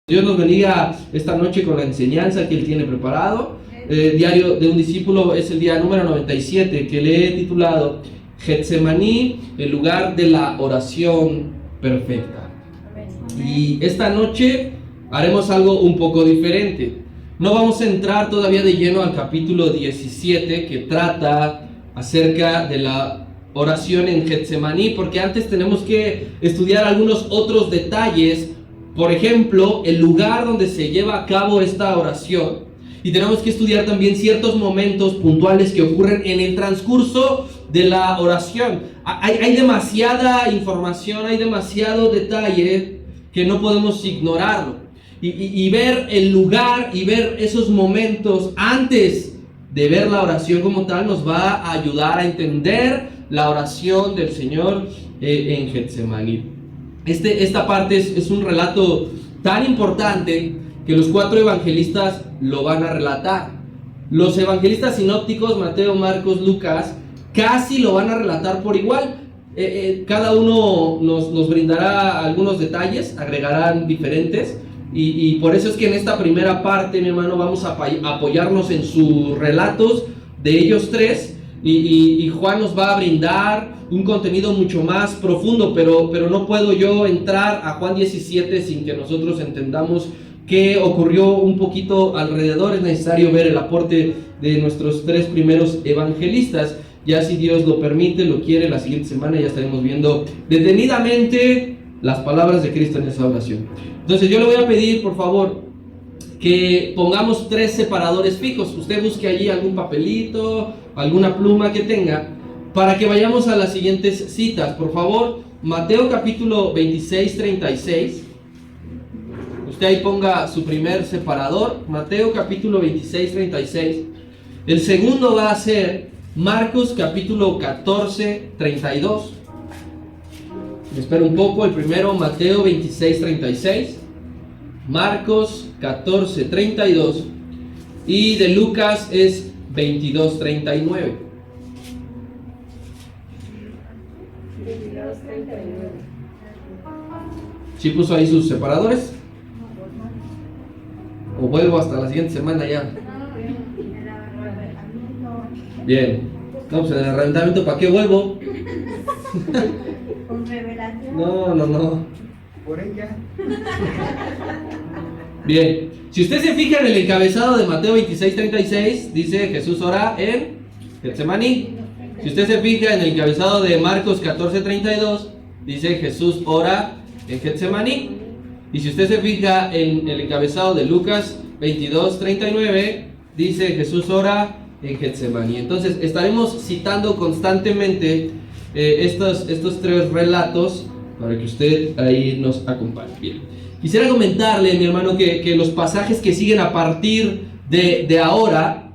Dios nos bendiga esta noche con la enseñanza que Él tiene preparado. Diario de un discípulo es el día número 97, que le he titulado Getsemaní, el lugar de la oración perfecta. Y esta noche haremos algo un poco diferente. No vamos a entrar todavía de lleno al capítulo 17, que trata acerca de la oración en Getsemaní, porque antes tenemos que estudiar algunos otros detalles. Por ejemplo, el lugar donde se lleva a cabo esta oración. Y tenemos que estudiar también ciertos momentos puntuales que ocurren en el transcurso de la oración. Hay demasiada información, hay demasiado detalle que no podemos ignorarlo. Y ver el lugar y ver esos momentos antes de ver la oración como tal nos va a ayudar a entender la oración del Señor en Getsemaní. Esta parte es un relato tan importante que los 4 evangelistas lo van a relatar. Los evangelistas sinópticos, Mateo, Marcos, Lucas, casi lo van a relatar por igual. Cada uno nos brindará algunos detalles, agregarán diferentes. Y por eso es que en esta primera parte, mi hermano, vamos a apoyarnos en sus relatos de ellos tres. Y Juan nos va a brindar un contenido mucho más profundo, pero no puedo yo entrar a Juan 17 sin que nosotros entendamos qué ocurrió un poquito alrededor. Es necesario ver el aporte de nuestros 3 primeros evangelistas. Ya si Dios lo permite, lo quiere, la siguiente semana ya estaremos viendo detenidamente las palabras de Cristo en esa oración. Entonces yo le voy a pedir, por favor, que pongamos 3 separadores fijos. Usted busque allí algún papelito, alguna pluma que tenga, para que vayamos a las siguientes citas. Por favor, Mateo capítulo 26, 36. Usted ahí ponga su primer separador, Mateo capítulo 26, 36. El segundo va a ser Marcos capítulo 14, 32. Me espero un poco. El primero, Mateo 26, 36. Marcos 14, 32. Y de Lucas es 22, 39. 22, 39. ¿Sí puso ahí sus separadores? ¿O vuelvo hasta la siguiente semana ya? Bien. No, pues en el arrendamiento, ¿para qué vuelvo? Con revelación. No. Por ella. Bien. Si usted se fija en el encabezado de Mateo 26, 36, dice Jesús ora en Getsemaní. Si usted se fija en el encabezado de Marcos 14, 32, dice Jesús ora en Getsemaní. Y si usted se fija en el encabezado de Lucas 22, 39, dice Jesús ora en Getsemaní. Entonces estaremos citando constantemente estos 3 relatos para que usted ahí nos acompañe. Bien. Quisiera comentarle, mi hermano, que los pasajes que siguen a partir de ahora,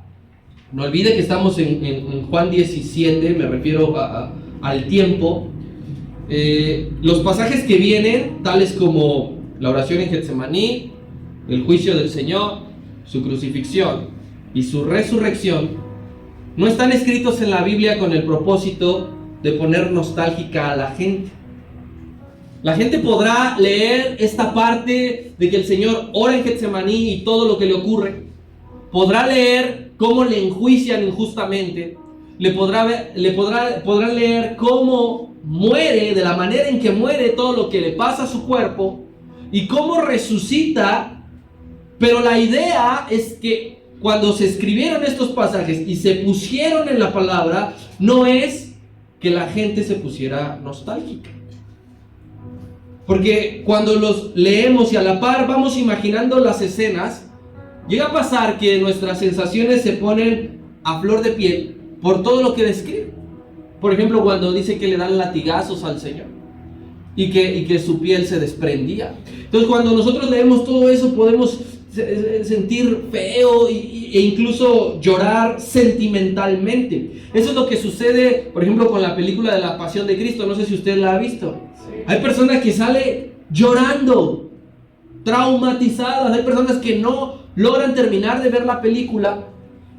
no olvide que estamos en Juan 17, me refiero al tiempo. Los pasajes que vienen, tales como la oración en Getsemaní, el juicio del Señor, su crucifixión y su resurrección, no están escritos en la Biblia con el propósito de poner nostálgica a la gente. La gente podrá leer esta parte de que el Señor ora en Getsemaní y todo lo que le ocurre. Podrá leer cómo le enjuician injustamente. Podrán leer cómo muere, de la manera en que muere, todo lo que le pasa a su cuerpo y cómo resucita. Pero la idea es que cuando se escribieron estos pasajes y se pusieron en la palabra, no es que la gente se pusiera nostálgica. Porque cuando los leemos y a la par vamos imaginando las escenas, llega a pasar que nuestras sensaciones se ponen a flor de piel por todo lo que describe. Por ejemplo, cuando dice que le dan latigazos al Señor y que su piel se desprendía. Entonces, cuando nosotros leemos todo eso, podemos sentir feo e incluso llorar sentimentalmente. Eso es lo que sucede, por ejemplo, con la película de la Pasión de Cristo. No sé si usted la ha visto. Hay personas que salen llorando, traumatizadas. Hay personas que no logran terminar de ver la película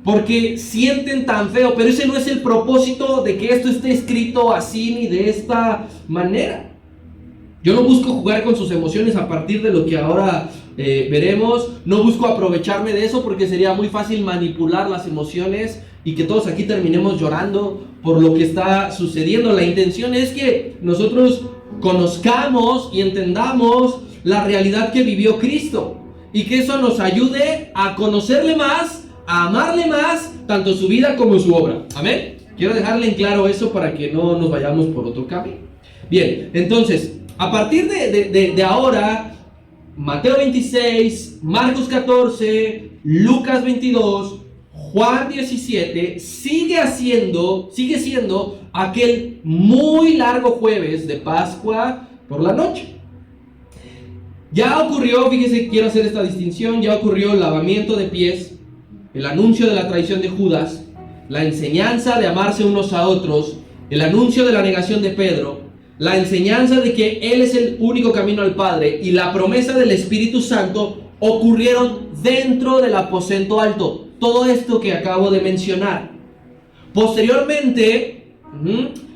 porque sienten tan feo. Pero ese no es el propósito de que esto esté escrito así ni de esta manera. Yo no busco jugar con sus emociones a partir de lo que ahora veremos. No busco aprovecharme de eso porque sería muy fácil manipular las emociones y que todos aquí terminemos llorando por lo que está sucediendo. La intención es que nosotros conozcamos y entendamos la realidad que vivió Cristo y que eso nos ayude a conocerle más, a amarle más, tanto su vida como su obra. Amén. Quiero dejarle en claro eso para que no nos vayamos por otro camino. Bien, entonces, a partir de ahora, Mateo 26, Marcos 14, Lucas 22, Juan 17, sigue siendo aquel muy largo jueves de Pascua por la noche. Ya ocurrió, fíjese, quiero hacer esta distinción, ya ocurrió el lavamiento de pies, el anuncio de la traición de Judas, la enseñanza de amarse unos a otros, el anuncio de la negación de Pedro, la enseñanza de que Él es el único camino al Padre y la promesa del Espíritu Santo ocurrieron dentro del aposento alto. Todo esto que acabo de mencionar. Posteriormente,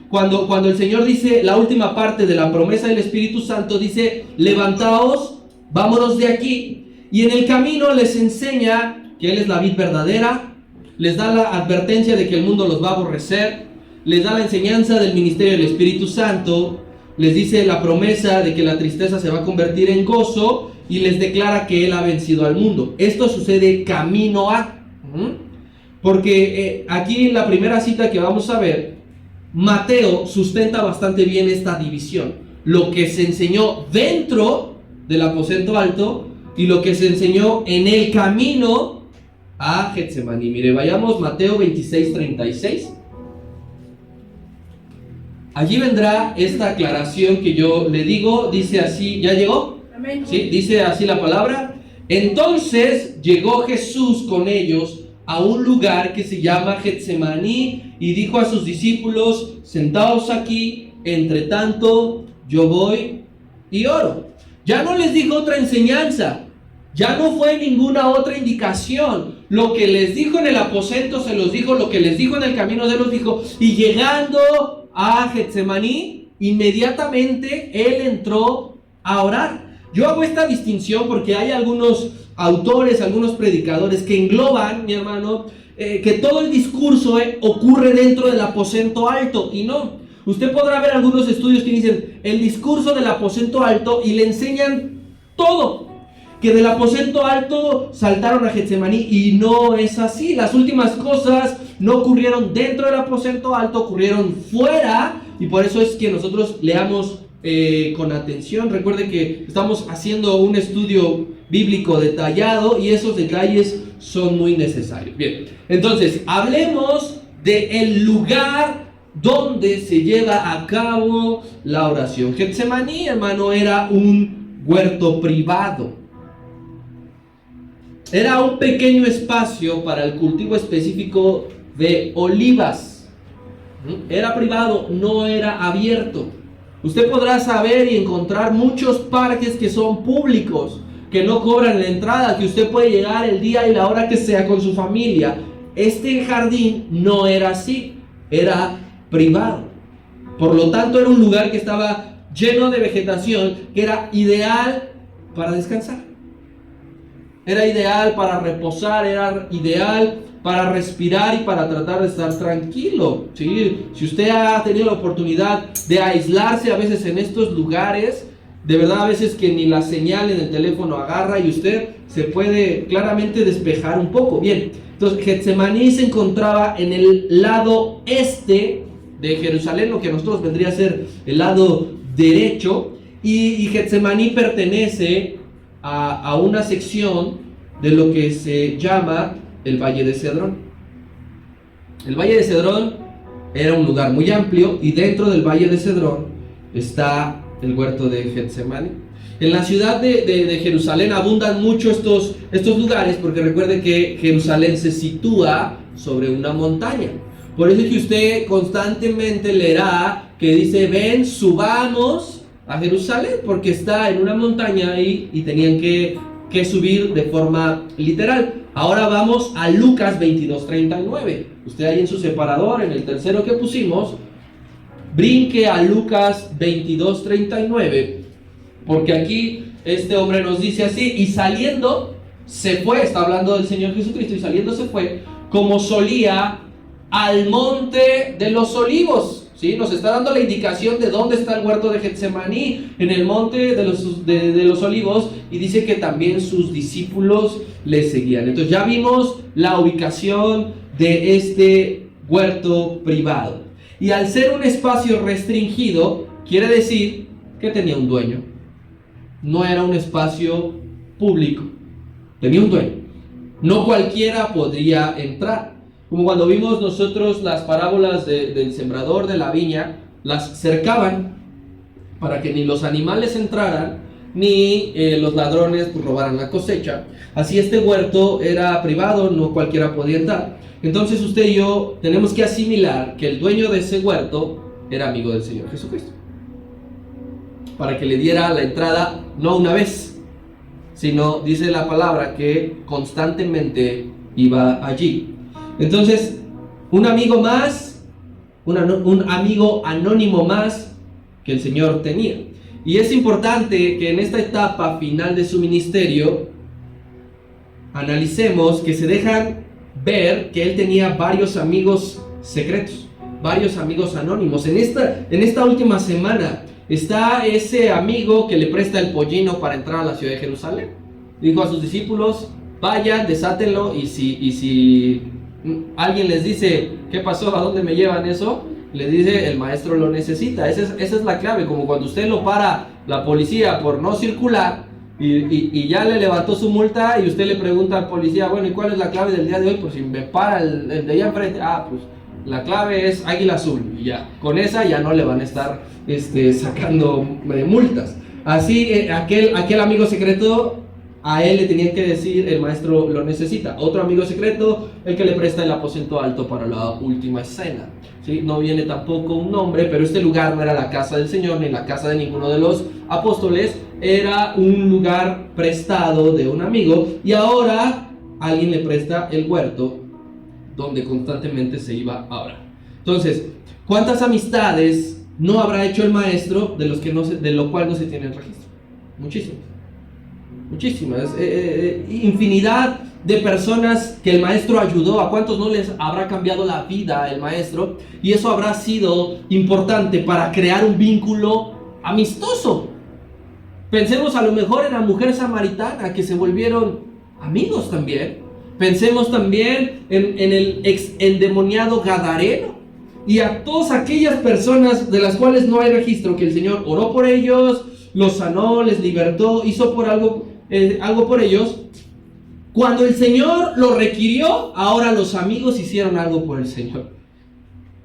cuando el Señor dice la última parte de la promesa del Espíritu Santo, dice: levantaos, vámonos de aquí. Y en el camino les enseña que Él es la vid verdadera, les da la advertencia de que el mundo los va a aborrecer, les da la enseñanza del ministerio del Espíritu Santo, les dice la promesa de que la tristeza se va a convertir en gozo y les declara que Él ha vencido al mundo. Esto sucede camino a... Porque aquí en la primera cita que vamos a ver, Mateo sustenta bastante bien esta división. Lo que se enseñó dentro del aposento alto y lo que se enseñó en el camino a Getsemaní. Mire, vayamos Mateo 26, 36. Allí vendrá esta aclaración que yo le digo, dice así, ¿ya llegó? Amén. Sí, dice así la palabra. Entonces llegó Jesús con ellos a un lugar que se llama Getsemaní y dijo a sus discípulos: sentaos aquí, entre tanto yo voy y oro. Ya no les dijo otra enseñanza, ya no fue ninguna otra indicación. Lo que les dijo en el aposento se los dijo, lo que les dijo en el camino se los dijo. Y llegando a Getsemaní, inmediatamente Él entró a orar. Yo hago esta distinción porque hay algunos autores, algunos predicadores que engloban, mi hermano, que todo el discurso ocurre dentro del aposento alto, y no. Usted podrá ver algunos estudios que dicen el discurso del aposento alto y le enseñan todo, que del aposento alto saltaron a Getsemaní, y no es así. Las últimas cosas no ocurrieron dentro del aposento alto, ocurrieron fuera, y por eso es que nosotros leamos con atención. Recuerde que estamos haciendo un estudio bíblico detallado y esos detalles son muy necesarios. Bien, entonces hablemos del lugar donde se lleva a cabo la oración. Getsemaní, hermano, era un huerto privado. Era un pequeño espacio para el cultivo específico de olivas. Era privado, no era abierto. Usted podrá saber y encontrar muchos parques que son públicos, que no cobran la entrada, que usted puede llegar el día y la hora que sea con su familia. Este jardín no era así, era privado. Por lo tanto, era un lugar que estaba lleno de vegetación, que era ideal para descansar. Era ideal para reposar, era ideal para respirar y para tratar de estar tranquilo, ¿sí? Si usted ha tenido la oportunidad de aislarse a veces en estos lugares, de verdad a veces que ni la señal en el teléfono agarra y usted se puede claramente despejar un poco. Bien, entonces Getsemaní se encontraba en el lado este de Jerusalén, lo que a nosotros vendría a ser el lado derecho, y Getsemaní pertenece a una sección de lo que se llama el Valle de Cedrón. El Valle de Cedrón era un lugar muy amplio, y dentro del Valle de Cedrón está el huerto de Getsemaní. En la ciudad de Jerusalén abundan mucho estos lugares, porque recuerde que Jerusalén se sitúa sobre una montaña. Por eso es que usted constantemente leerá que dice: ven, subamos a Jerusalén, porque está en una montaña ahí y tenían que subir de forma literal. Ahora vamos a Lucas 22:39. Usted ahí en su separador, en el tercero que pusimos, brinque a Lucas 22:39, porque aquí este hombre nos dice así: y saliendo se fue, está hablando del Señor Jesucristo, y saliendo se fue, como solía, al monte de los olivos. ¿Sí? Nos está dando la indicación de dónde está el huerto de Getsemaní, en el monte de los olivos, y dice que también sus discípulos le seguían. Entonces ya vimos la ubicación de este huerto privado. Y al ser un espacio restringido, quiere decir que tenía un dueño. No era un espacio público, tenía un dueño. No cualquiera podría entrar. Como cuando vimos nosotros las parábolas del sembrador de la viña, las cercaban para que ni los animales entraran, ni los ladrones robaran la cosecha. Así este huerto era privado, no cualquiera podía entrar. Entonces usted y yo tenemos que asimilar que el dueño de ese huerto era amigo del Señor Jesucristo, para que le diera la entrada no una vez, sino dice la palabra que constantemente iba allí. Entonces, un amigo más, un amigo anónimo más que el Señor tenía. Y es importante que en esta etapa final de su ministerio analicemos que se dejan ver que él tenía varios amigos secretos, varios amigos anónimos. En esta última semana está ese amigo que le presta el pollino para entrar a la ciudad de Jerusalén. Dijo a sus discípulos: vayan, desátenlo, y si alguien les dice: ¿qué pasó? ¿A dónde me llevan eso? Le dice: el maestro lo necesita. Esa es la clave. Como cuando usted lo para la policía por no circular y ya le levantó su multa, y usted le pregunta al policía: bueno, ¿y cuál es la clave del día de hoy? Pues si me para el de allá enfrente, pues la clave es águila azul, y ya, con esa ya no le van a estar sacando multas. Así aquel amigo secreto, a él le tenían que decir: el maestro lo necesita. Otro amigo secreto, el que le presta el aposento alto para la última cena. ¿Sí? No viene tampoco un nombre, pero este lugar no era la casa del Señor ni la casa de ninguno de los apóstoles, era un lugar prestado de un amigo, y ahora alguien le presta el huerto donde constantemente se iba a orar. Entonces, ¿cuántas amistades no habrá hecho el maestro de lo cual no se tiene el registro? Muchísimas, infinidad de personas que el maestro ayudó. ¿A cuántos no les habrá cambiado la vida el maestro? Y eso habrá sido importante para crear un vínculo amistoso. Pensemos a lo mejor en la mujer samaritana, que se volvieron amigos también. Pensemos también en el ex endemoniado gadareno, y a todas aquellas personas de las cuales no hay registro, que el Señor oró por ellos, los sanó, les libertó, hizo algo por ellos. Cuando el Señor lo requirió, ahora los amigos hicieron algo por el Señor.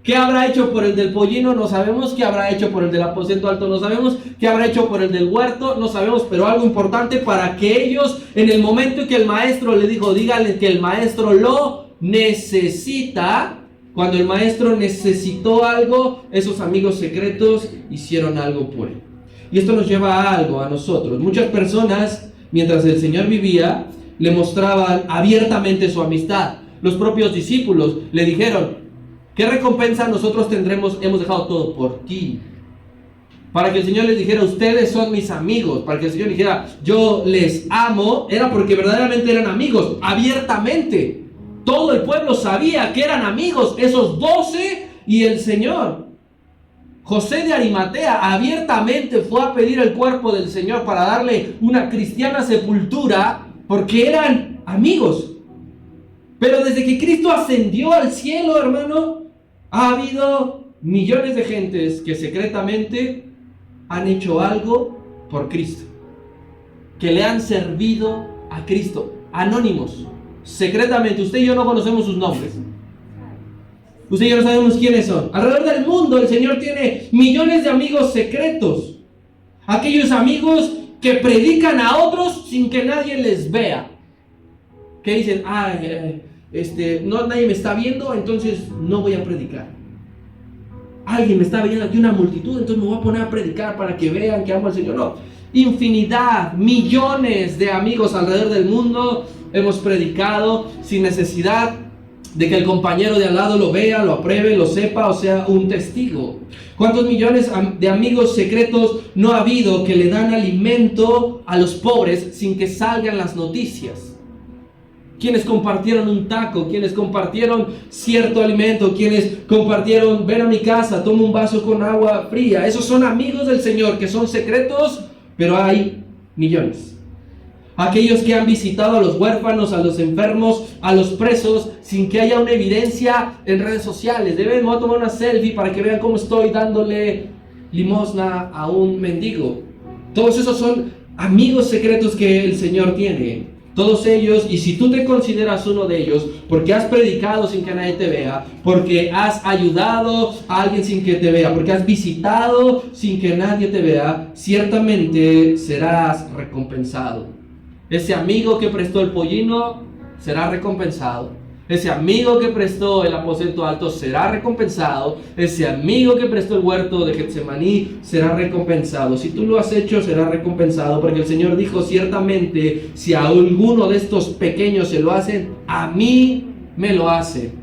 ¿Qué habrá hecho por el del pollino? No sabemos. ¿Qué habrá hecho por el del aposento alto? No sabemos. ¿Qué habrá hecho por el del huerto? No sabemos. Pero algo importante para que ellos, en el momento en que el maestro le dijo: díganle que el maestro lo necesita. Cuando el maestro necesitó algo, esos amigos secretos hicieron algo por él. Y esto nos lleva a algo, a nosotros. Muchas personas, mientras el Señor vivía, le mostraban abiertamente su amistad. Los propios discípulos le dijeron: ¿qué recompensa nosotros tendremos? Hemos dejado todo por ti. Para que el Señor les dijera: ustedes son mis amigos. Para que el Señor dijera: yo les amo. Era porque verdaderamente eran amigos, abiertamente. Todo el pueblo sabía que eran amigos, esos 12 y el Señor. José de Arimatea abiertamente fue a pedir el cuerpo del Señor para darle una cristiana sepultura, porque eran amigos. Pero desde que Cristo ascendió al cielo, hermano, ha habido millones de gentes que secretamente han hecho algo por Cristo, que le han servido a Cristo, anónimos, secretamente. Usted y yo no conocemos sus nombres. Usted y yo no sabemos quiénes son. Alrededor del mundo el Señor tiene millones de amigos secretos. Aquellos amigos que predican a otros sin que nadie les vea. Que dicen: no, nadie me está viendo, entonces no voy a predicar. Alguien me está viendo aquí, una multitud, entonces me voy a poner a predicar para que vean que amo al Señor. No, infinidad, millones de amigos alrededor del mundo hemos predicado sin necesidad de que el compañero de al lado lo vea, lo apruebe, lo sepa o sea un testigo. ¿Cuántos millones de amigos secretos no ha habido que le dan alimento a los pobres sin que salgan las noticias? Quienes compartieron un taco, quienes compartieron cierto alimento, quienes compartieron, ven a mi casa, toma un vaso con agua fría. Esos son amigos del Señor, que son secretos, pero hay millones. Aquellos que han visitado a los huérfanos, a los enfermos, a los presos, sin que haya una evidencia en redes sociales. Me voy a tomar una selfie para que vean cómo estoy dándole limosna a un mendigo. Todos esos son amigos secretos que el Señor tiene. Todos ellos, y si tú te consideras uno de ellos, porque has predicado sin que nadie te vea, porque has ayudado a alguien sin que te vea, porque has visitado sin que nadie te vea, ciertamente serás recompensado. Ese amigo que prestó el pollino será recompensado. Ese amigo que prestó el aposento alto será recompensado. Ese amigo que prestó el huerto de Getsemaní será recompensado. Si tú lo has hecho, será recompensado, porque el Señor dijo: ciertamente, si a alguno de estos pequeños se lo hacen, a mí me lo hacen.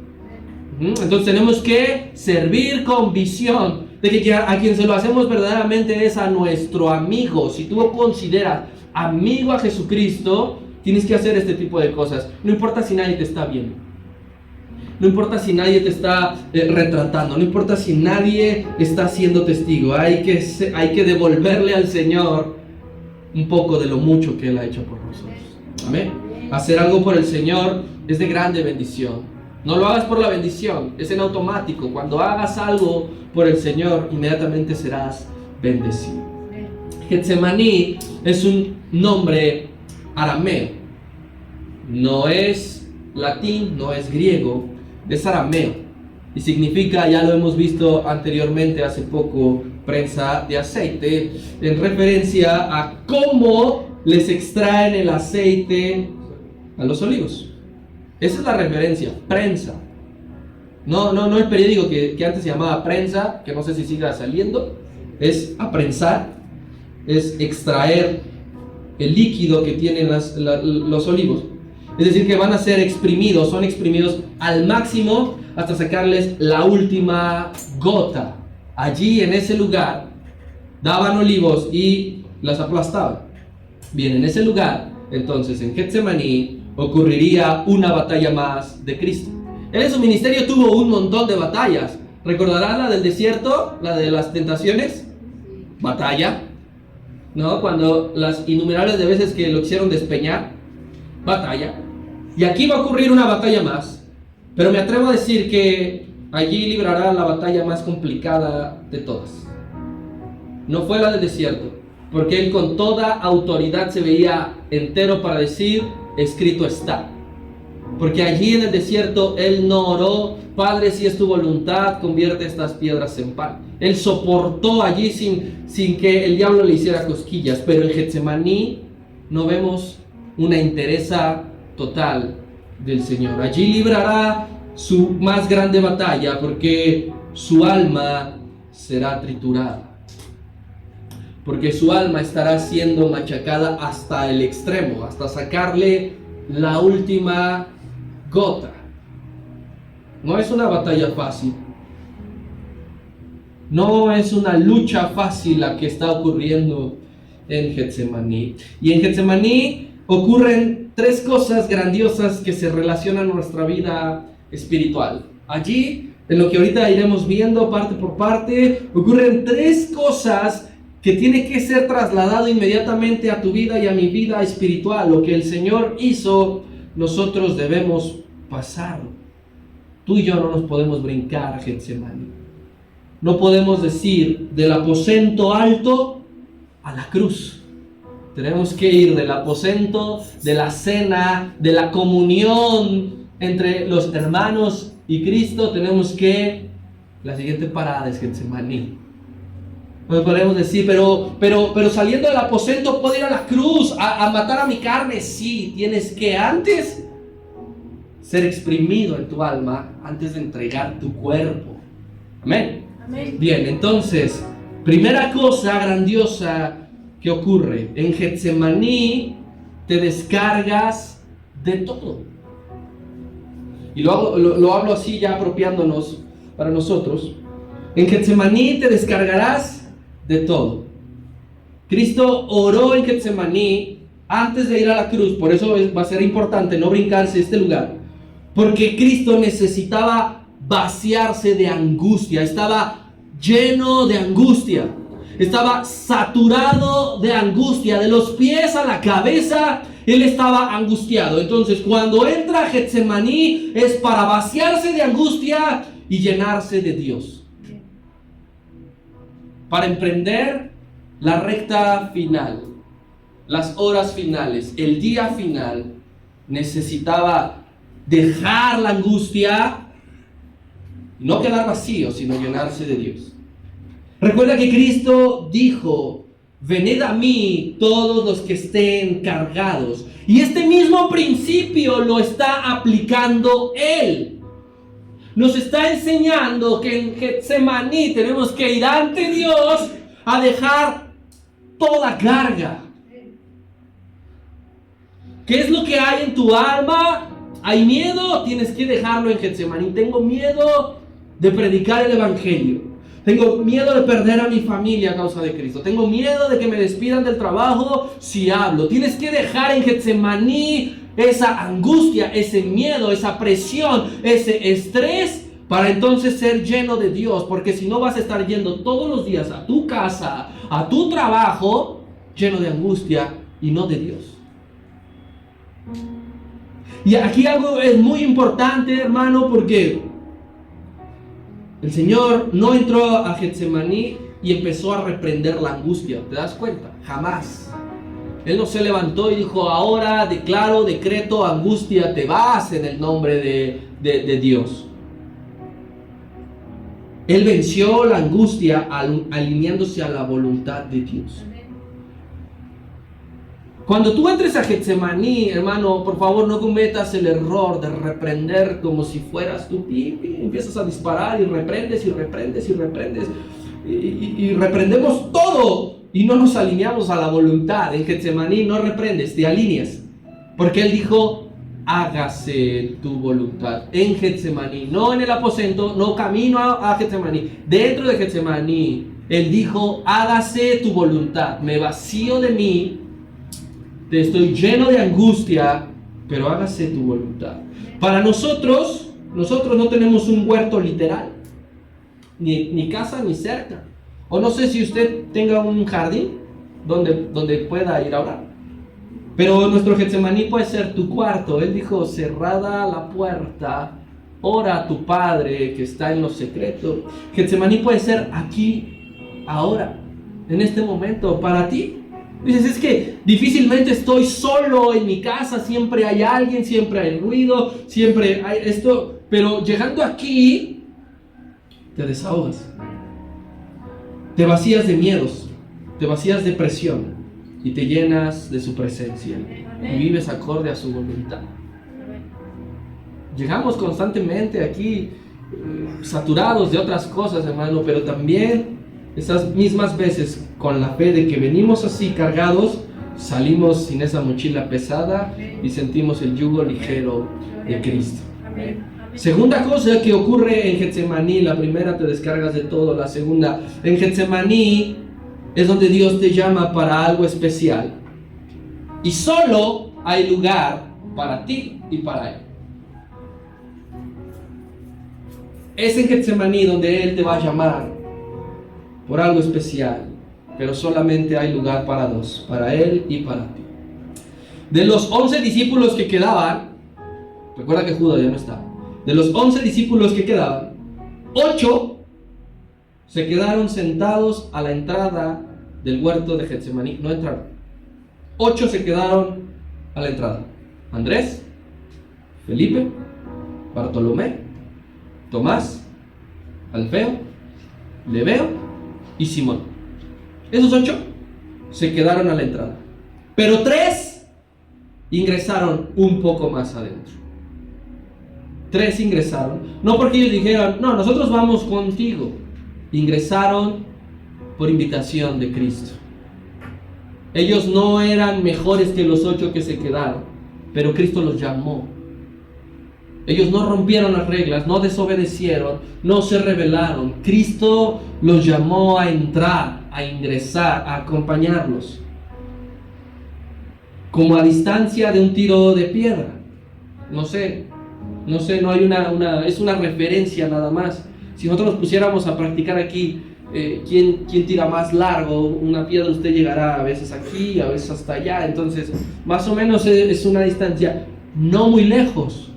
Entonces tenemos que servir con visión de que a quien se lo hacemos verdaderamente es a nuestro amigo. Si tú consideras amigo a Jesucristo, tienes que hacer este tipo de cosas. No importa si nadie te está viendo, no importa si nadie te está retratando, no importa si nadie está siendo testigo. Hay que devolverle al Señor un poco de lo mucho que Él ha hecho por nosotros. Amén. Hacer algo por el Señor es de grande bendición. No lo hagas por la bendición, es en automático. Cuando hagas algo por el Señor, inmediatamente serás bendecido. Getsemaní es un nombre arameo. No es latín, no es griego, es arameo. Y significa, ya lo hemos visto anteriormente, hace poco, prensa de aceite, en referencia a cómo les extraen el aceite a los olivos. Esa es la referencia, prensa. No el periódico que antes se llamaba prensa, que no sé si siga saliendo. Es aprensar, es extraer el líquido que tienen los olivos. Es decir, que van a ser exprimidos, son exprimidos al máximo hasta sacarles la última gota. Allí en ese lugar daban olivos y las aplastaban. Bien, en ese lugar, entonces en Getsemaní, ocurriría una batalla más de Cristo. Él en su ministerio tuvo un montón de batallas. ¿Recordarán la del desierto? La de las tentaciones. Batalla, ¿no? Cuando las innumerables de veces que lo quisieron despeñar. Batalla. Y aquí va a ocurrir una batalla más. Pero me atrevo a decir que allí librará la batalla más complicada de todas. No fue la del desierto, porque él con toda autoridad se veía entero para decir: escrito está. Porque allí en el desierto él no oró: Padre, si es tu voluntad, convierte estas piedras en pan. Él soportó allí sin que el diablo le hiciera cosquillas. Pero en Getsemaní no vemos una entereza total del Señor. Allí librará su más grande batalla, porque su alma será triturada. Porque su alma estará siendo machacada hasta el extremo, hasta sacarle la última gota. No es una batalla fácil. No es una lucha fácil la que está ocurriendo en Getsemaní. Y en Getsemaní ocurren tres cosas grandiosas que se relacionan a nuestra vida espiritual. Allí, en lo que ahorita iremos viendo parte por parte, ocurren tres cosas que tiene que ser trasladado inmediatamente a tu vida y a mi vida espiritual. Lo que el Señor hizo, nosotros debemos pasarlo. Tú y yo no nos podemos brincar a Getsemaní. No podemos decir del aposento alto a la cruz. Tenemos que ir del aposento, de la cena, de la comunión entre los hermanos y Cristo. Tenemos que, la siguiente parada es Getsemaní. No podemos decir, pero saliendo del aposento puedo ir a la cruz, a matar a mi carne. Sí, tienes que antes ser exprimido en tu alma, antes de entregar tu cuerpo. Amén. Amén. Bien, entonces, primera cosa grandiosa que ocurre. En Getsemaní te descargas de todo. y lo hablo así ya apropiándonos para nosotros. En Getsemaní te descargarás de todo. Cristo oró en Getsemaní antes de ir a la cruz, por eso va a ser importante no brincarse este lugar, porque Cristo necesitaba vaciarse de angustia, estaba lleno de angustia, estaba saturado de angustia, de los pies a la cabeza, él estaba angustiado. Entonces, cuando entra a Getsemaní es para vaciarse de angustia y llenarse de Dios, para emprender la recta final, las horas finales, el día final. Necesitaba dejar la angustia y no quedar vacío, sino llenarse de Dios. Recuerda que Cristo dijo: venid a mí todos los que estén cargados. Y este mismo principio lo está aplicando Él. Nos está enseñando que en Getsemaní tenemos que ir ante Dios a dejar toda carga. ¿Qué es lo que hay en tu alma? ¿Hay miedo? Tienes que dejarlo en Getsemaní. Tengo miedo de predicar el evangelio. Tengo miedo de perder a mi familia a causa de Cristo. Tengo miedo de que me despidan del trabajo si hablo. Tienes que dejar en Getsemaní esa angustia, ese miedo, esa presión, ese estrés, para entonces ser lleno de Dios. Porque si no, vas a estar yendo todos los días a tu casa, a tu trabajo, lleno de angustia y no de Dios. Y aquí algo es muy importante, hermano, porque el Señor no entró a Getsemaní y empezó a reprender la angustia. ¿Te das cuenta? Jamás. Él no se levantó y dijo: ahora declaro, decreto, angustia, te vas en el nombre de Dios. Él venció la angustia alineándose a la voluntad de Dios. Cuando tú entres a Getsemaní, hermano, por favor no cometas el error de reprender como si fueras tú. Empiezas a disparar y reprendes y reprendes y reprendes. Y reprendemos todo y no nos alineamos a la voluntad. En Getsemaní no reprendes, te alineas. Porque Él dijo: hágase tu voluntad. En Getsemaní, no en el aposento, no camino a Getsemaní. Dentro de Getsemaní, Él dijo: hágase tu voluntad. Me vacío de mí. Estoy lleno de angustia, pero hágase tu voluntad. Para nosotros no tenemos un huerto literal, ni casa ni cerca. O no sé si usted tenga un jardín donde pueda ir a orar. Pero nuestro Getsemaní puede ser tu cuarto. Él dijo: cerrada la puerta, ora a tu Padre que está en lo secreto. Getsemaní puede ser aquí, ahora, en este momento, para ti. Dices: es que difícilmente estoy solo en mi casa, siempre hay alguien, siempre hay ruido, siempre hay esto. Pero llegando aquí, te desahogas, te vacías de miedos, te vacías de presión y te llenas de su presencia y vives acorde a su voluntad. Llegamos constantemente aquí saturados de otras cosas, hermano, pero también esas mismas veces, con la fe de que venimos así cargados, salimos sin esa mochila pesada y sentimos el yugo ligero de Cristo. Segunda cosa que ocurre en Getsemaní: la primera, te descargas de todo. La segunda, en Getsemaní es donde Dios te llama para algo especial. Y solo hay lugar para ti y para Él. Es en Getsemaní donde Él te va a llamar por algo especial, pero solamente hay lugar para dos, para Él y para ti. De los 11 discípulos que quedaban, recuerda que Judas ya no está, de los 11 discípulos que quedaban, 8 se quedaron sentados a la entrada del huerto de Getsemaní, no entraron. 8 se quedaron a la entrada: Andrés, Felipe, Bartolomé, Tomás, Alfeo, Lebeo y Simón. Esos 8 se quedaron a la entrada, pero 3 ingresaron un poco más adentro. 3 ingresaron, no porque ellos dijeron: no, nosotros vamos contigo. Ingresaron por invitación de Cristo. Ellos no eran mejores que los 8 que se quedaron, pero Cristo los llamó. Ellos no rompieron las reglas, no desobedecieron, no se rebelaron. Cristo los llamó a entrar, a ingresar, a acompañarlos. Como a distancia de un tiro de piedra. No sé, no hay es una referencia nada más. Si nosotros nos pusiéramos a practicar aquí, ¿quién tira más largo? Una piedra, usted llegará a veces aquí, a veces hasta allá. Entonces, más o menos es una distancia no muy lejos.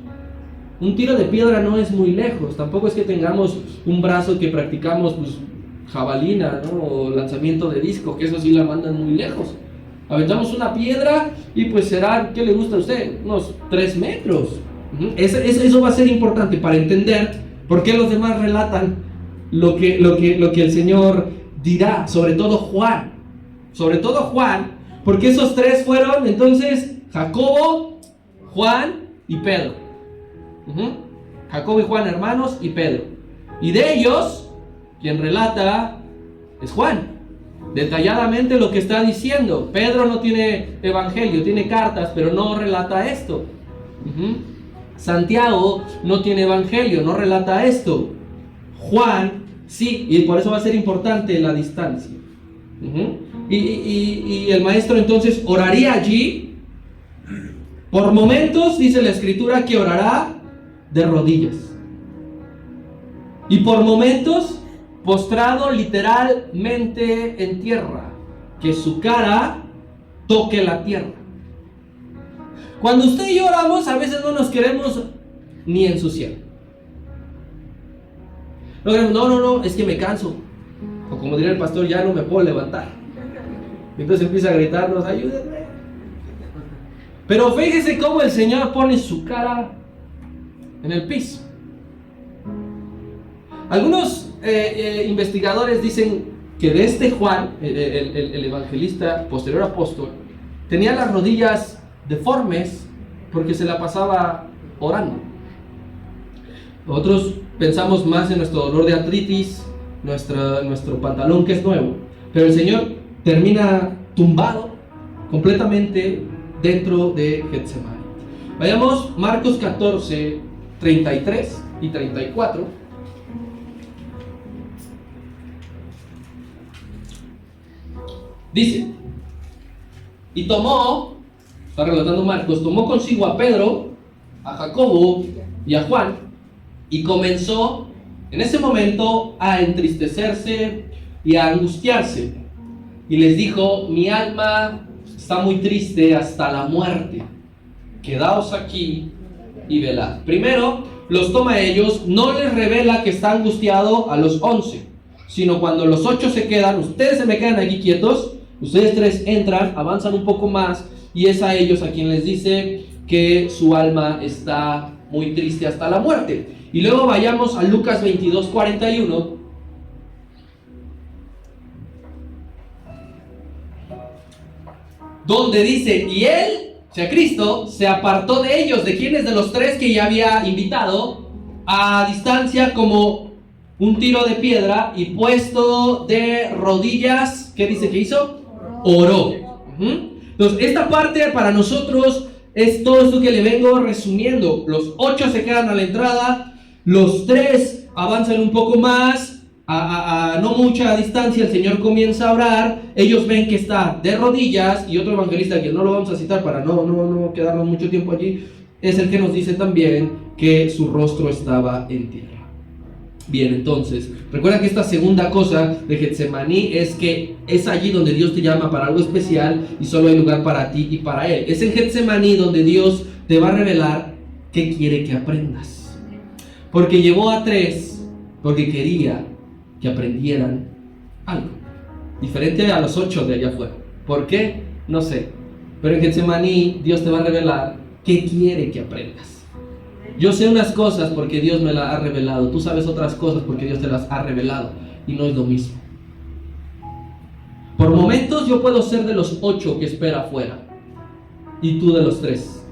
Un tiro de piedra no es muy lejos. Tampoco es que tengamos un brazo que practicamos, pues, jabalina, ¿no? O lanzamiento de disco, que eso sí la mandan muy lejos. Aventamos una piedra y pues será, ¿qué le gusta a usted? Unos 3 metros. Eso va a ser importante para entender por qué los demás relatan lo que el Señor dirá, sobre todo Juan, porque esos 3 fueron entonces Jacobo, Juan y Pedro. Jacobo y Juan, hermanos, y Pedro. Y de ellos, quien relata es Juan, detalladamente lo que está diciendo. Pedro no tiene evangelio, tiene cartas, pero no relata esto. Santiago no tiene evangelio, no relata esto. Juan sí, y por eso va a ser importante la distancia. Y el maestro entonces oraría allí. Por momentos dice la escritura que orará de rodillas. Y por momentos postrado literalmente en tierra, que su cara toque la tierra. Cuando usted y yo oramos, a veces no nos queremos ni ensuciar. No, es que me canso. O como diría el pastor, ya no me puedo levantar. Entonces empieza a gritarnos, ayúdenme. Pero fíjese cómo el Señor pone su cara en el piso. Algunos investigadores dicen que de este Juan, el evangelista, posterior apóstol, tenía las rodillas deformes porque se la pasaba orando. Nosotros pensamos más en nuestro dolor de artritis, nuestro pantalón que es nuevo, pero el Señor termina tumbado completamente dentro de Getsemaní. Vayamos Marcos 14, 33 y 34. Dice, y tomó, está relatando Marcos, tomó consigo a Pedro, a Jacobo y a Juan, y comenzó en ese momento a entristecerse y a angustiarse, y les dijo, mi alma está muy triste hasta la muerte, quedaos aquí y velad. Primero los toma a ellos, no les revela que está angustiado a los 11, sino cuando los 8 se quedan, ustedes se me quedan aquí quietos. Ustedes 3 entran, avanzan un poco más y es a ellos a quien les dice que su alma está muy triste hasta la muerte. Y luego vayamos a Lucas 22, 41. Donde dice, y él, o sea Cristo, se apartó de ellos. ¿De quiénes? De los 3 que ya había invitado, a distancia como un tiro de piedra, y puesto de rodillas, ¿qué dice que hizo? Oró. Entonces, esta parte para nosotros es todo esto que le vengo resumiendo. Los 8 se quedan a la entrada, los 3 avanzan un poco más, a no mucha distancia, el Señor comienza a orar, ellos ven que está de rodillas, y otro evangelista que no lo vamos a citar para no quedarnos mucho tiempo allí, es el que nos dice también que su rostro estaba en tierra. Bien, entonces, recuerda que esta segunda cosa de Getsemaní es que es allí donde Dios te llama para algo especial y solo hay lugar para ti y para Él. Es en Getsemaní donde Dios te va a revelar qué quiere que aprendas. Porque llevó a 3 porque quería que aprendieran algo diferente a los 8 de allá afuera. ¿Por qué? No sé. Pero en Getsemaní Dios te va a revelar qué quiere que aprendas. Yo sé unas cosas porque Dios me las ha revelado. Tú sabes otras cosas porque Dios te las ha revelado. Y no es lo mismo. Por momentos yo puedo ser de los 8 que espera afuera. Y tú de los 3.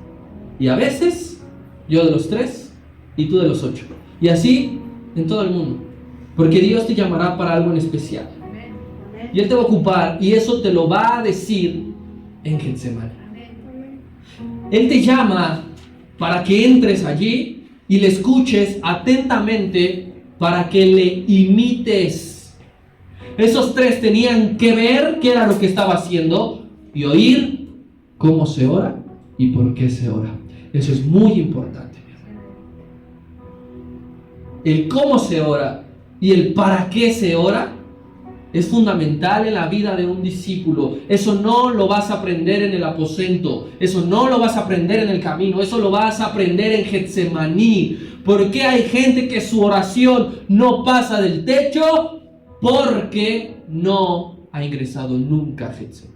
Y a veces yo de los 3 y tú de los 8. Y así en todo el mundo. Porque Dios te llamará para algo en especial. Y Él te va a ocupar. Y eso te lo va a decir en Getsemaní. Él te llama para que entres allí y le escuches atentamente para que le imites. Esos tres tenían que ver qué era lo que estaba haciendo y oír cómo se ora y por qué se ora. Eso es muy importante. El cómo se ora y el para qué se ora es fundamental en la vida de un discípulo. Eso no lo vas a aprender en el aposento. Eso no lo vas a aprender en el camino. Eso lo vas a aprender en Getsemaní. ¿Por qué hay gente que su oración no pasa del techo? Porque no ha ingresado nunca a Getsemaní.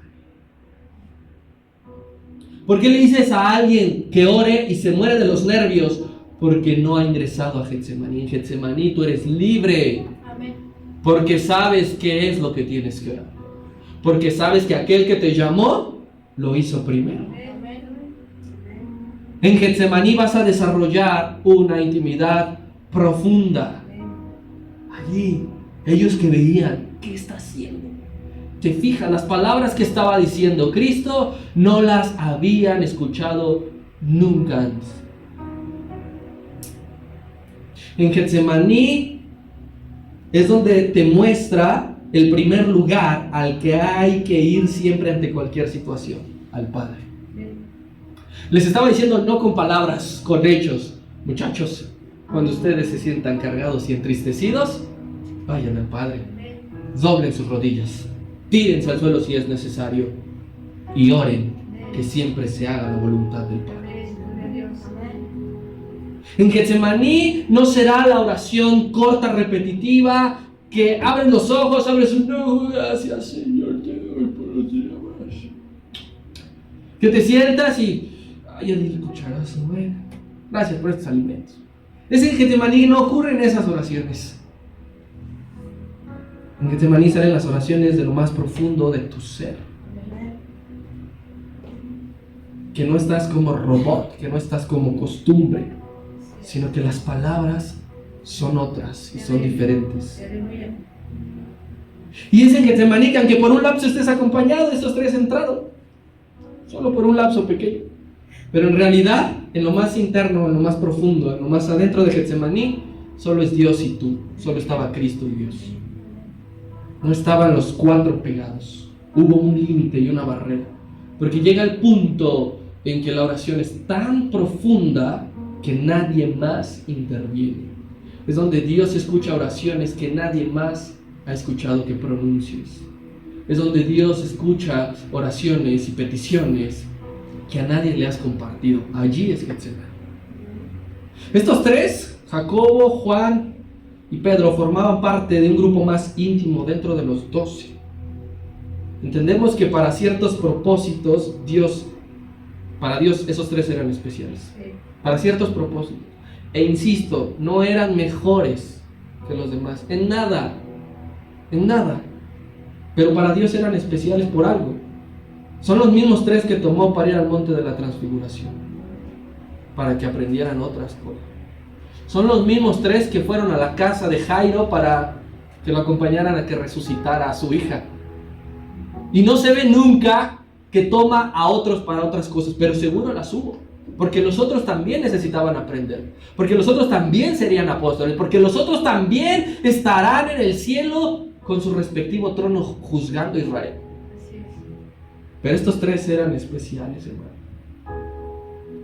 ¿Por qué le dices a alguien que ore y se muere de los nervios? Porque no ha ingresado a Getsemaní. En Getsemaní tú eres libre. Amén. Porque sabes qué es lo que tienes que orar. Porque sabes que aquel que te llamó lo hizo primero. En Getsemaní vas a desarrollar una intimidad profunda. Allí, ellos que veían, ¿qué está haciendo? Te fijas, las palabras que estaba diciendo Cristo no las habían escuchado nunca antes. En Getsemaní es donde te muestra el primer lugar al que hay que ir siempre ante cualquier situación, al Padre. Les estaba diciendo no con palabras, con hechos. Muchachos, cuando ustedes se sientan cargados y entristecidos, vayan al Padre, doblen sus rodillas, tírense al suelo si es necesario y oren que siempre se haga la voluntad del Padre. En Getsemaní no será la oración corta, repetitiva, que abres los ojos, abres un ojo, gracias Señor, te doy por los días más. Que te sientas y, ay, ya di el cucharazo, bueno, gracias por estos alimentos. Es en Getsemaní no ocurren esas oraciones. En Getsemaní salen las oraciones de lo más profundo de tu ser. Que no estás como robot, que no estás como costumbre, sino que las palabras son otras y son diferentes. Y es en Getsemaní que aunque por un lapso estés acompañado de esos tres entrados, solo por un lapso pequeño, pero en realidad en lo más interno, en lo más profundo, en lo más adentro de Getsemaní, solo es Dios y tú, solo estaba Cristo y Dios. No estaban los cuatro pegados, hubo un límite y una barrera, porque llega el punto en que la oración es tan profunda que nadie más interviene. Es donde Dios escucha oraciones que nadie más ha escuchado que pronuncies. Es donde Dios escucha oraciones y peticiones que a nadie le has compartido. Allí es Getsemaní. Estos tres, Jacobo, Juan y Pedro, formaban parte de un grupo más íntimo dentro de los 12. Entendemos que para ciertos propósitos, para Dios esos tres eran especiales. Para ciertos propósitos. E insisto, no eran mejores que los demás, en nada, pero para Dios eran especiales por algo. Son los mismos tres que tomó para ir al monte de la transfiguración, para que aprendieran otras cosas. Son los mismos tres que fueron a la casa de Jairo para que lo acompañaran a que resucitara a su hija. Y no se ve nunca que toma a otros para otras cosas, pero seguro las hubo. Porque los otros también necesitaban aprender. Porque los otros también serían apóstoles. Porque los otros también estarán en el cielo con su respectivo trono juzgando a Israel. Pero estos tres eran especiales, hermano.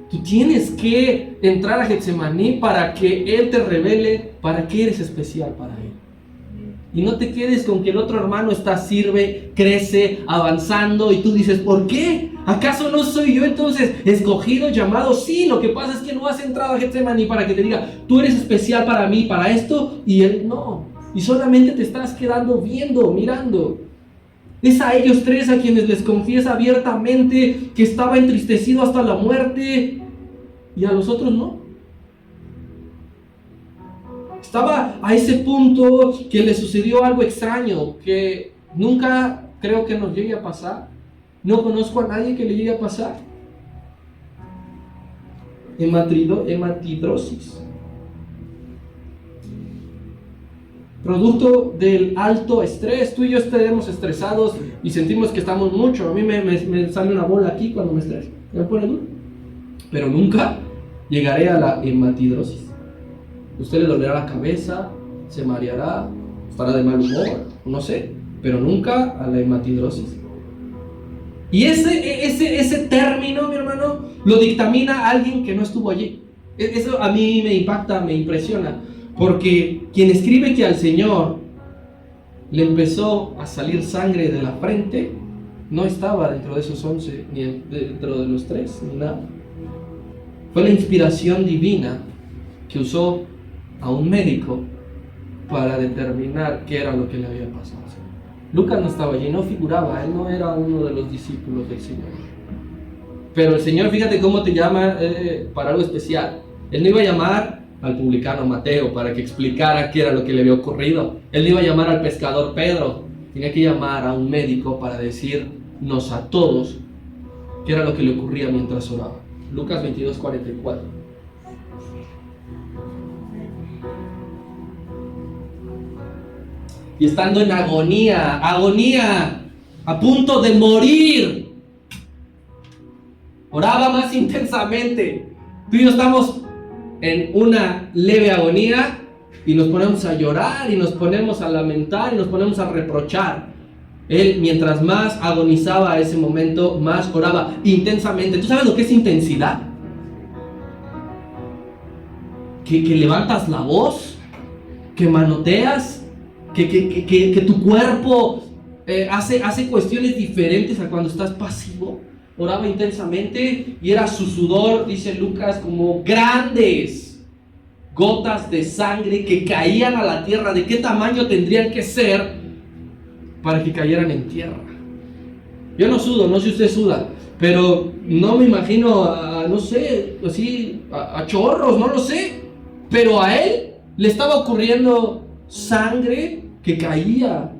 Tú tienes que entrar a Getsemaní para que Él te revele para qué eres especial para Él. Y no te quedes con que el otro hermano sirve, crece, avanzando y tú dices, ¿por qué? ¿Acaso no soy yo entonces escogido, llamado? Sí, lo que pasa es que no has entrado a Getsemaní para que te diga, tú eres especial para mí, para esto, y él no. Y solamente te estás quedando viendo, mirando. Es a ellos tres a quienes les confiesa abiertamente que estaba entristecido hasta la muerte, y a los otros no. Estaba a ese punto que le sucedió algo extraño, que nunca creo que nos llegue a pasar. No conozco a nadie que le llegue a pasar. Hematidrosis. Producto del alto estrés. Tú y yo estaremos estresados y sentimos que estamos mucho. A mí me sale una bola aquí cuando me estreso. Me pone duro. Pero nunca llegaré a la hematidrosis. Usted le dolerá la cabeza, se mareará, estará de mal humor, no sé, pero nunca a la hematidrosis. Y ese término, mi hermano, lo dictamina alguien que no estuvo allí. Eso a mí me impacta, me impresiona, porque quien escribe que al Señor le empezó a salir sangre de la frente, no estaba dentro de esos 11, ni dentro de los 3, ni nada. Fue la inspiración divina que usó a un médico para determinar qué era lo que le había pasado. Lucas no estaba allí, no figuraba, él no era uno de los discípulos del Señor. Pero el Señor, fíjate cómo te llama para algo especial. Él no iba a llamar al publicano Mateo para que explicara qué era lo que le había ocurrido. Él no iba a llamar al pescador Pedro. Tenía que llamar a un médico para decirnos a todos qué era lo que le ocurría mientras oraba. Lucas 22:44. Y estando en agonía, a punto de morir, oraba más intensamente. Tú y yo estamos en una leve agonía y nos ponemos a llorar y nos ponemos a lamentar y nos ponemos a reprochar. Él, mientras más agonizaba ese momento, más oraba intensamente. ¿Tú sabes lo que es intensidad? Que levantas la voz, que manoteas, que tu cuerpo hace cuestiones diferentes a cuando estás pasivo. Oraba intensamente y era su sudor, dice Lucas, como grandes gotas de sangre que caían a la tierra. ¿De qué tamaño tendrían que ser para que cayeran en tierra? Yo no sudo, no sé si usted suda, pero no me imagino no sé, así, a chorros, no lo sé. Pero a él le estaba ocurriendo sangre que caía.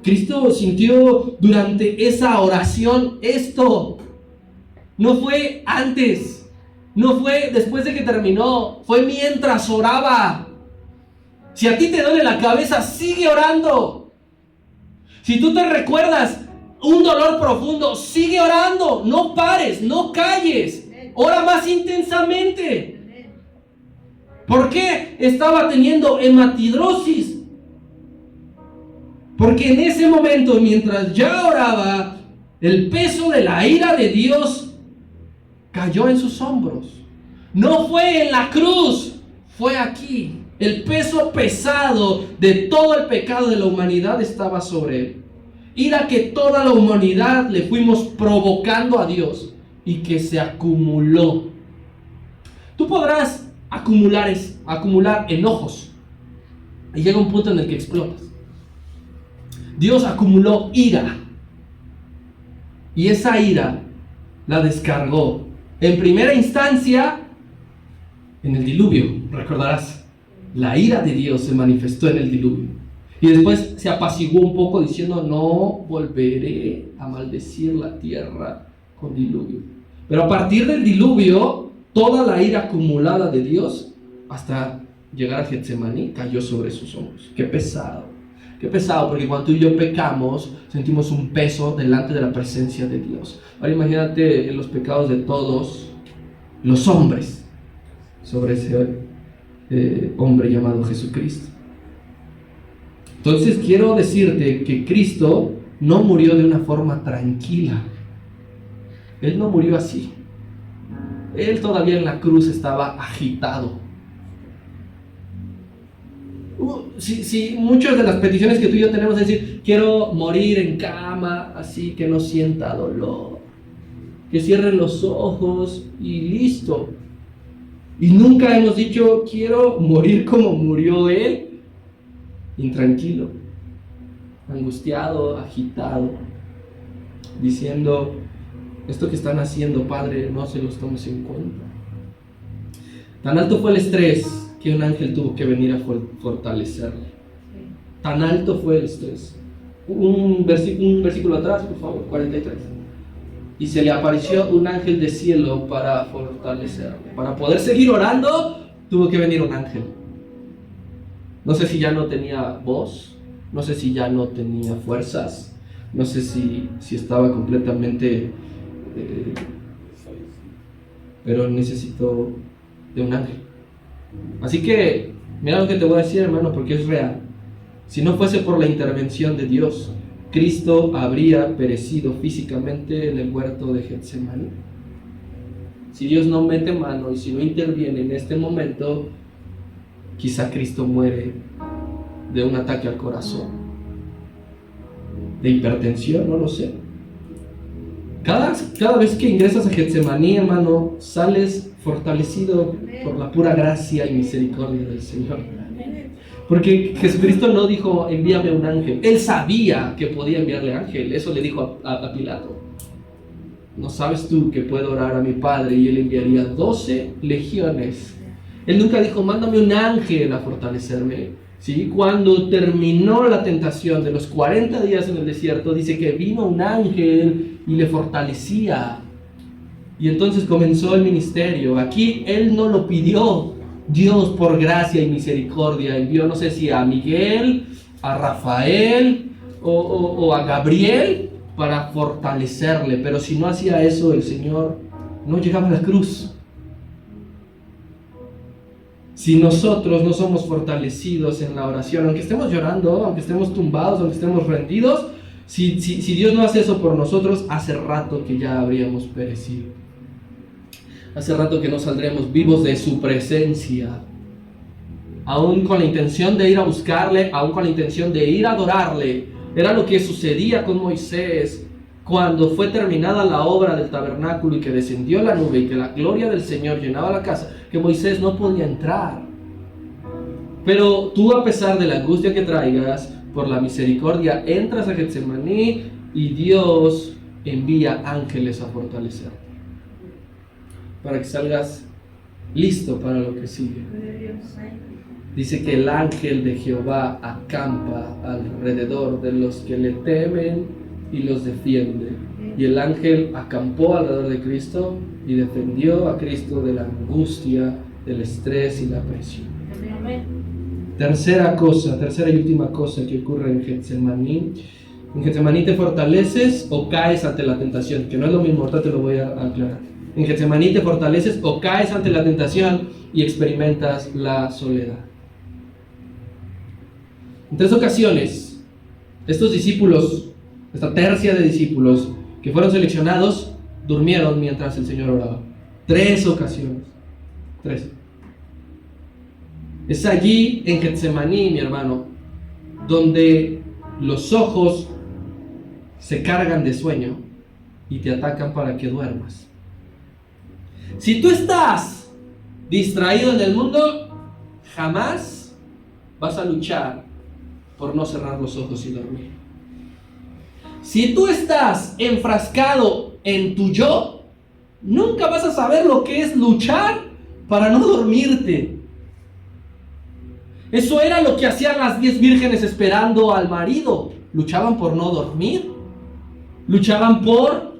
Cristo sintió durante esa oración esto. No fue antes, no fue después de que terminó, fue mientras oraba. Si a ti te duele la cabeza, sigue orando. Si tú te recuerdas un dolor profundo, sigue orando. No pares, no calles. Ora más intensamente. ¿Por qué estaba teniendo hematidrosis? Porque en ese momento, mientras ya oraba, el peso de la ira de Dios cayó en sus hombros. No fue en la cruz, fue aquí. El peso pesado de todo el pecado de la humanidad estaba sobre él. Ira que toda la humanidad le fuimos provocando a Dios y que se acumuló. Tú podrás acumular enojos y llega un punto en el que explotas. Dios acumuló ira y esa ira la descargó en primera instancia en el diluvio. Recordarás, la ira de Dios se manifestó en el diluvio y después se apaciguó un poco diciendo: no volveré a maldecir la tierra con diluvio. Pero a partir del diluvio, toda la ira acumulada de Dios hasta llegar a Getsemaní cayó sobre sus hombros. Qué pesado, porque cuando tú y yo pecamos, sentimos un peso delante de la presencia de Dios. Ahora imagínate los pecados de todos los hombres sobre ese hombre llamado Jesucristo. Entonces quiero decirte que Cristo no murió de una forma tranquila. Él no murió así. Él todavía en la cruz estaba agitado. Si muchas de las peticiones que tú y yo tenemos es decir: quiero morir en cama, así que no sienta dolor, que cierre los ojos y listo. Y nunca hemos dicho: quiero morir como murió él, intranquilo, angustiado, agitado, diciendo: esto que están haciendo, Padre, no se los tomes en cuenta. Tan alto fue el estrés que un ángel tuvo que venir a fortalecerle. Tan alto fue el estrés. Un versículo atrás, por favor, 43. Y se le apareció un ángel de cielo para fortalecerle. Para poder seguir orando, tuvo que venir un ángel. No sé si ya no tenía voz, no sé si ya no tenía fuerzas, no sé si estaba completamente... pero necesitó de un ángel. Así que, mira lo que te voy a decir, hermano, porque es real. Si no fuese por la intervención de Dios, Cristo habría perecido físicamente en el huerto de Getsemaní. Si Dios no mete mano y si no interviene en este momento, quizá Cristo muere de un ataque al corazón, de hipertensión, no lo sé. Cada vez que ingresas a Getsemaní, hermano, sales fortalecido por la pura gracia y misericordia del Señor. Porque Jesucristo no dijo, envíame un ángel. Él sabía que podía enviarle ángel. Eso le dijo a Pilato. ¿No sabes tú que puedo orar a mi Padre y Él enviaría 12 legiones? Él nunca dijo, mándame un ángel a fortalecerme. ¿Sí? Cuando terminó la tentación de los 40 días en el desierto, dice que vino un ángel y le fortalecía. Y entonces comenzó el ministerio. Aquí Él no lo pidió. Dios, por gracia y misericordia, envió, no sé si a Miguel, a Rafael o a Gabriel para fortalecerle. Pero si no hacía eso, el Señor no llegaba a la cruz. Si nosotros no somos fortalecidos en la oración, aunque estemos llorando, aunque estemos tumbados, aunque estemos rendidos, si Dios no hace eso por nosotros, hace rato que ya habríamos perecido. Hace rato que no saldremos vivos de su presencia, aún con la intención de ir a buscarle, aún con la intención de ir a adorarle. Era lo que sucedía con Moisés cuando fue terminada la obra del tabernáculo y que descendió la nube y que la gloria del Señor llenaba la casa, que Moisés no podía entrar. Pero tú, a pesar de la angustia que traigas, por la misericordia entras a Getsemaní y Dios envía ángeles a fortalecerte, para que salgas listo para lo que sigue. Dice que el ángel de Jehová acampa alrededor de los que le temen y los defiende. Y el ángel acampó alrededor de Cristo y defendió a Cristo de la angustia, del estrés y la presión. Tercera y última cosa que ocurre en Getsemaní. En Getsemaní te fortaleces o caes ante la tentación, que no es lo mismo, ahorita te lo voy a aclarar. En Getsemaní te fortaleces o caes ante la tentación y experimentas la soledad. En 3 ocasiones, estos discípulos, esta tercia de discípulos que fueron seleccionados, durmieron mientras el Señor oraba. 3 ocasiones. 3. Es allí en Getsemaní, mi hermano, donde los ojos se cargan de sueño y te atacan para que duermas. Si tú estás distraído en el mundo, jamás vas a luchar por no cerrar los ojos y dormir. Si tú estás enfrascado en tu yo, nunca vas a saber lo que es luchar para no dormirte. Eso era lo que hacían las 10 vírgenes esperando al marido. Luchaban por no dormir. Luchaban por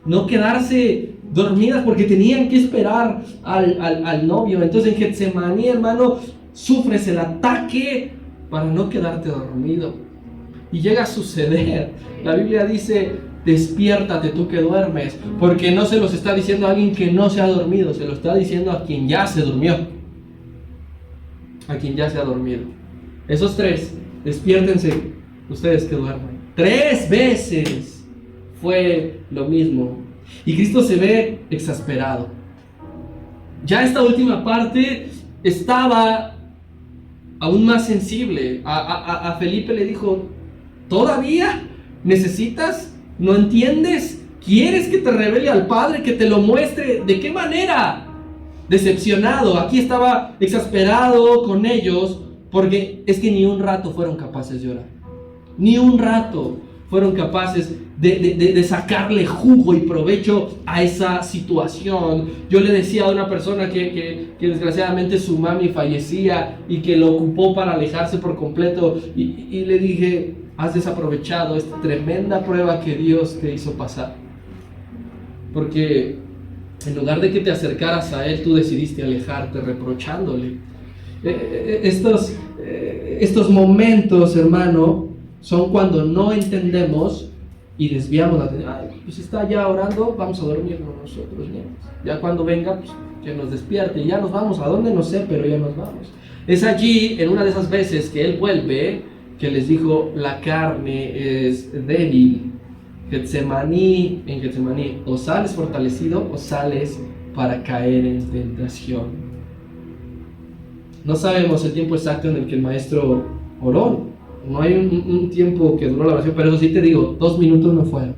no quedarse dormidas porque tenían que esperar al novio. Entonces en Getsemaní, hermano, sufres el ataque para no quedarte dormido. Y llega a suceder. La Biblia dice, despiértate tú que duermes, porque no se los está diciendo a alguien que no se ha dormido, se lo está diciendo a quien ya se durmió. A quien ya se ha dormido. Esos 3, despiértense ustedes que duermen. 3 veces fue lo mismo. Y Cristo se ve exasperado. Ya esta última parte estaba aún más sensible. A Felipe le dijo, ¿todavía necesitas? ¿No entiendes? ¿Quieres que te revele al Padre, que te lo muestre? ¿De qué manera? Decepcionado. Aquí estaba exasperado con ellos, porque es que ni un rato fueron capaces de orar. Ni un rato fueron capaces de sacarle jugo y provecho a esa situación. Yo le decía a una persona que desgraciadamente su mami fallecía y que lo ocupó para alejarse por completo, y le dije, has desaprovechado esta tremenda prueba que Dios te hizo pasar, porque en lugar de que te acercaras a Él, tú decidiste alejarte reprochándole. Estos momentos, hermano, son cuando no entendemos y desviamos la atención. Pues está ya orando, vamos a dormirnos nosotros mismos. Ya cuando venga, pues que nos despierte. Ya nos vamos, ¿a dónde? No sé, pero ya nos vamos. Es allí, en una de esas veces que Él vuelve, que les dijo, la carne es débil. En Getsemaní, o sales fortalecido o sales para caer en tentación. No sabemos el tiempo exacto en el que el maestro oró. No hay un tiempo que duró la oración, pero eso sí te digo, 2 minutos no fueron.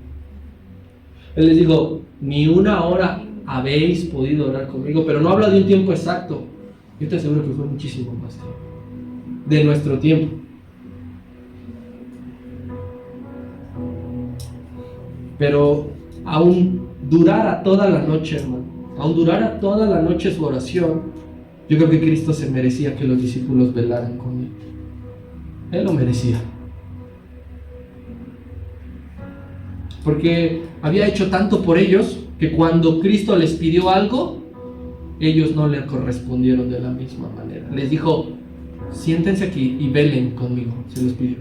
Él les dijo, ni 1 hora habéis podido orar conmigo, pero no habla de un tiempo exacto. Yo te aseguro que fue muchísimo más tiempo de nuestro tiempo. Pero aún durara toda la noche, hermano, aún durara toda la noche su oración, yo creo que Cristo se merecía que los discípulos velaran con Él. Él lo merecía. Porque había hecho tanto por ellos que cuando Cristo les pidió algo, ellos no le correspondieron de la misma manera. Les dijo, siéntense aquí y velen conmigo, se los pidió.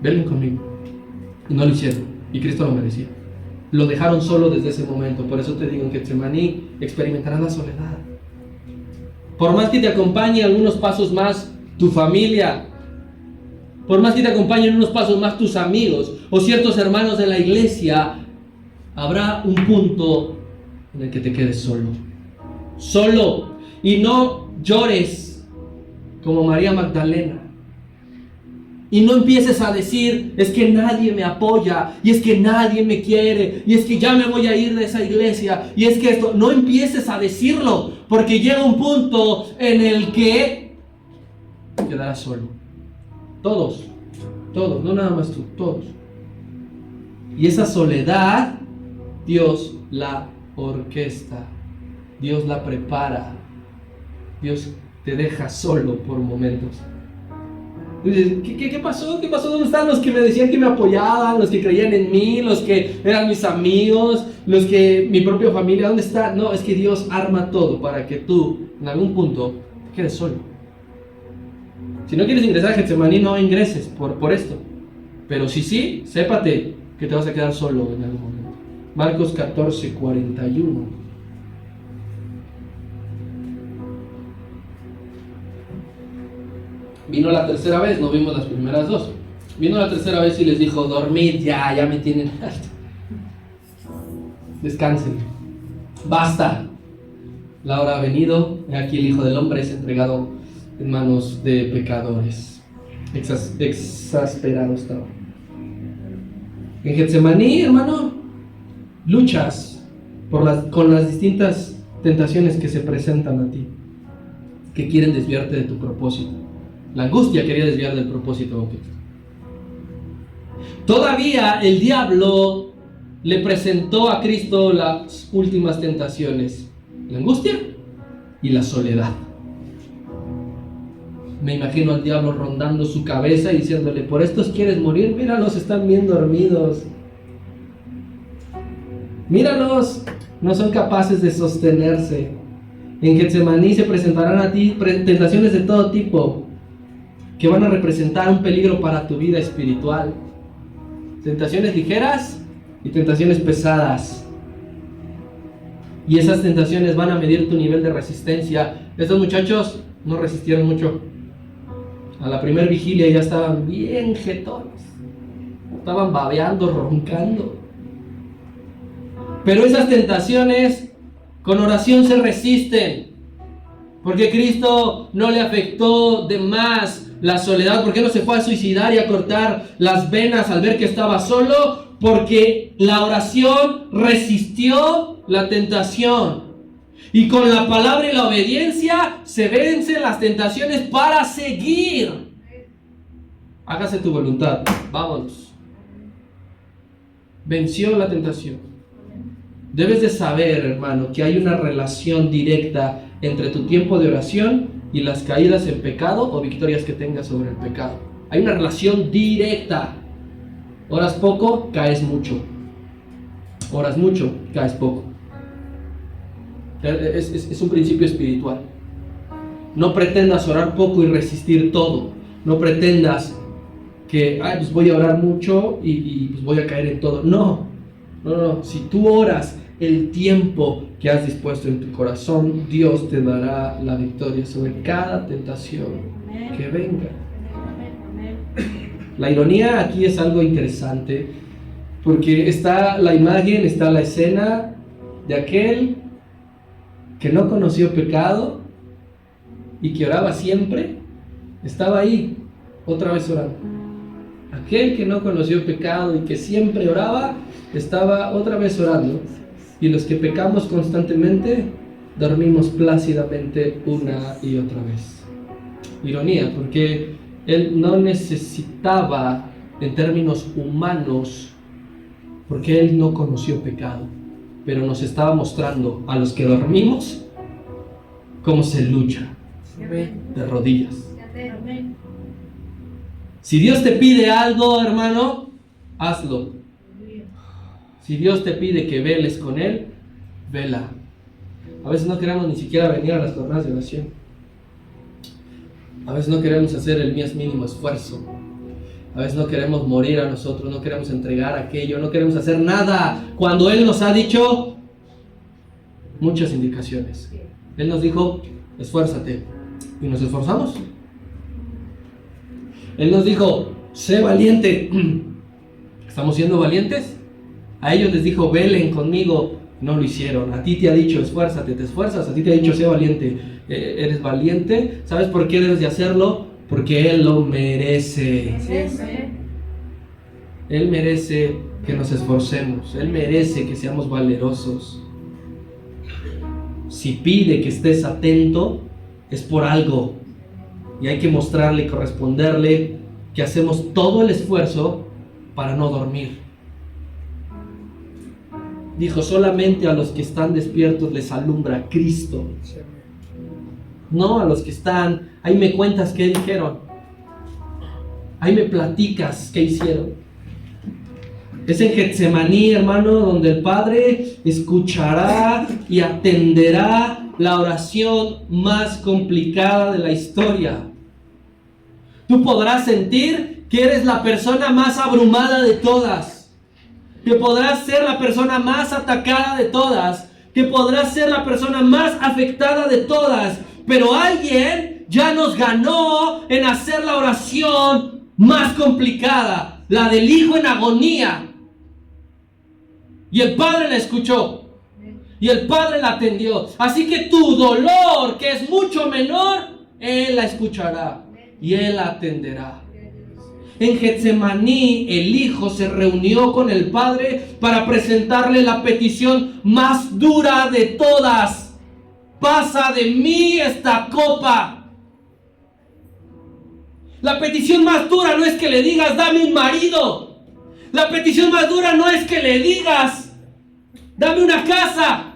Velen conmigo. Y no lo hicieron. Y Cristo lo merecía. Lo dejaron solo desde ese momento. Por eso te digo, en Getsemaní experimentarás la soledad. Por más que te acompañe algunos pasos más tu familia, por más que te acompañen unos pasos más tus amigos o ciertos hermanos de la iglesia, habrá un punto en el que te quedes solo. Solo. Y no llores como María Magdalena. Y no empieces a decir, es que nadie me apoya, y es que nadie me quiere, y es que ya me voy a ir de esa iglesia, y es que esto, no empieces a decirlo, porque llega un punto en el que quedarás solo. Todos, no nada más tú, todos. Y esa soledad, Dios la orquesta, Dios la prepara, Dios te deja solo por momentos. ¿Qué pasó? ¿Qué pasó? ¿Dónde están los que me decían que me apoyaban? Los que creían en mí, los que eran mis amigos, los que mi propia familia, ¿dónde está? No, es que Dios arma todo para que tú, en algún punto, te quedes solo. Si no quieres ingresar a Getsemaní, no ingreses por esto. Pero si sí, sépate que te vas a quedar solo en algún momento. Marcos 14, 41. Vino la tercera vez, no vimos las primeras 2. Vino la tercera vez y les dijo, dormid ya me tienen harto. Descansen. Basta. La hora ha venido. Aquí el Hijo del Hombre es entregado en manos de pecadores. Exasperados estaban. En Getsemaní, hermano, luchas con las distintas tentaciones que se presentan a ti, que quieren desviarte de tu propósito. La angustia quería desviar del propósito de Cristo. Todavía el diablo le presentó a Cristo las últimas tentaciones: la angustia y la soledad. Me imagino al diablo rondando su cabeza y diciéndole, ¿por estos quieres morir? Míralos, están bien dormidos. Míralos, no son capaces de sostenerse. En Getsemaní se presentarán a ti tentaciones de todo tipo que van a representar un peligro para tu vida espiritual. Tentaciones ligeras y tentaciones pesadas. Y esas tentaciones van a medir tu nivel de resistencia. Estos muchachos no resistieron mucho. A la primera vigilia ya estaban bien jetones. Estaban babeando, roncando. Pero esas tentaciones con oración se resisten. Porque Cristo no le afectó de más la soledad. ¿Por qué no se fue a suicidar y a cortar las venas al ver que estaba solo? Porque la oración resistió la tentación. Y con la palabra y la obediencia se vencen las tentaciones para seguir. Hágase tu voluntad. Vámonos. Venció la tentación. Debes de saber, hermano, que hay una relación directa entre tu tiempo de oración y las caídas en pecado o victorias que tengas sobre el pecado. Hay una relación directa. Oras poco, caes mucho. Oras mucho, caes poco. Es un principio espiritual. No pretendas orar poco y resistir todo. No pretendas que pues voy a orar mucho y pues voy a caer en todo. No. Si tú oras el tiempo que has dispuesto en tu corazón, Dios te dará la victoria sobre cada tentación que venga. La ironía aquí es algo interesante, porque está la imagen, está la escena de aquel que no conoció pecado y que oraba siempre, estaba ahí, otra vez orando. Aquel que no conoció pecado y que siempre oraba, estaba otra vez orando. Y los que pecamos constantemente, dormimos plácidamente una y otra vez. Ironía, porque él no necesitaba, en términos humanos, porque él no conoció pecado, pero nos estaba mostrando a los que dormimos cómo se lucha de rodillas. Si Dios te pide algo, hermano, hazlo. Si Dios te pide que veles con Él, vela. A veces no queremos ni siquiera venir a las jornadas de oración. A veces no queremos hacer el más mínimo esfuerzo. A veces no queremos morir a nosotros, no queremos entregar aquello, no queremos hacer nada. Cuando Él nos ha dicho muchas indicaciones. Él nos dijo, esfuérzate. ¿Y nos esforzamos? Él nos dijo, sé valiente. ¿Estamos siendo valientes? A ellos les dijo, velen conmigo. No lo hicieron. A ti te ha dicho, esfuérzate, te esfuerzas. A ti te ha dicho, sé valiente. ¿Eres valiente? ¿Sabes por qué debes de hacerlo? Porque Él lo merece. Él merece que nos esforcemos. Él merece que seamos valerosos. Si pide que estés atento, es por algo. Y hay que mostrarle y corresponderle que hacemos todo el esfuerzo para no dormir. Dijo, solamente a los que están despiertos les alumbra Cristo. No a los que están, ahí me cuentas qué dijeron. Ahí me platicas qué hicieron. Es en Getsemaní, hermano, donde el Padre escuchará y atenderá la oración más complicada de la historia. Tú podrás sentir que eres la persona más abrumada de todas, que podrás ser la persona más atacada de todas, que podrás ser la persona más afectada de todas, pero alguien ya nos ganó en hacer la oración más complicada, la del Hijo en agonía. Y el Padre la escuchó. Y el Padre la atendió. Así que tu dolor, que es mucho menor, Él la escuchará. Y Él la atenderá. En Getsemaní, el Hijo se reunió con el Padre para presentarle la petición más dura de todas. Pasa de mí esta copa. La petición más dura no es que le digas, dame un marido. La petición más dura no es que le digas, dame una casa.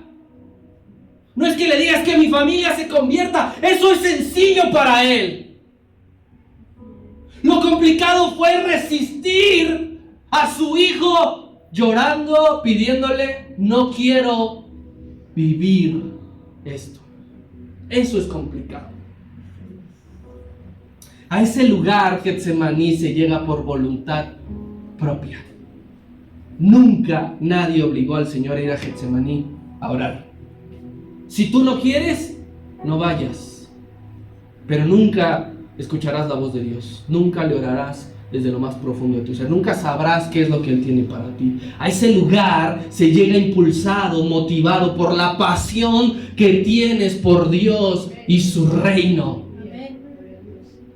No es que le digas que mi familia se convierta. Eso es sencillo para Él. Lo complicado fue resistir a su Hijo llorando, pidiéndole, no quiero vivir esto. Eso es complicado. A ese lugar, Getsemaní, se llega por voluntad propia. Nunca nadie obligó al Señor a ir a Getsemaní a orar. Si tú no quieres, no vayas. Pero nunca escucharás la voz de Dios. Nunca le orarás desde lo más profundo de tu ser. Nunca sabrás qué es lo que Él tiene para ti. A ese lugar se llega impulsado, motivado por la pasión que tienes por Dios y su reino.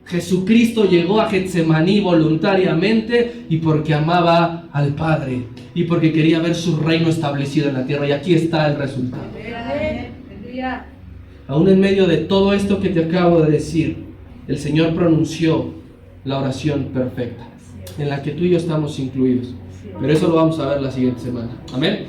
Jesucristo llegó a Getsemaní voluntariamente y porque amaba al Padre y porque quería ver su reino establecido en la tierra. Y aquí está el resultado. Aún en medio de todo esto que te acabo de decir, el Señor pronunció la oración perfecta, en la que tú y yo estamos incluidos. Pero eso lo vamos a ver la siguiente semana. Amén.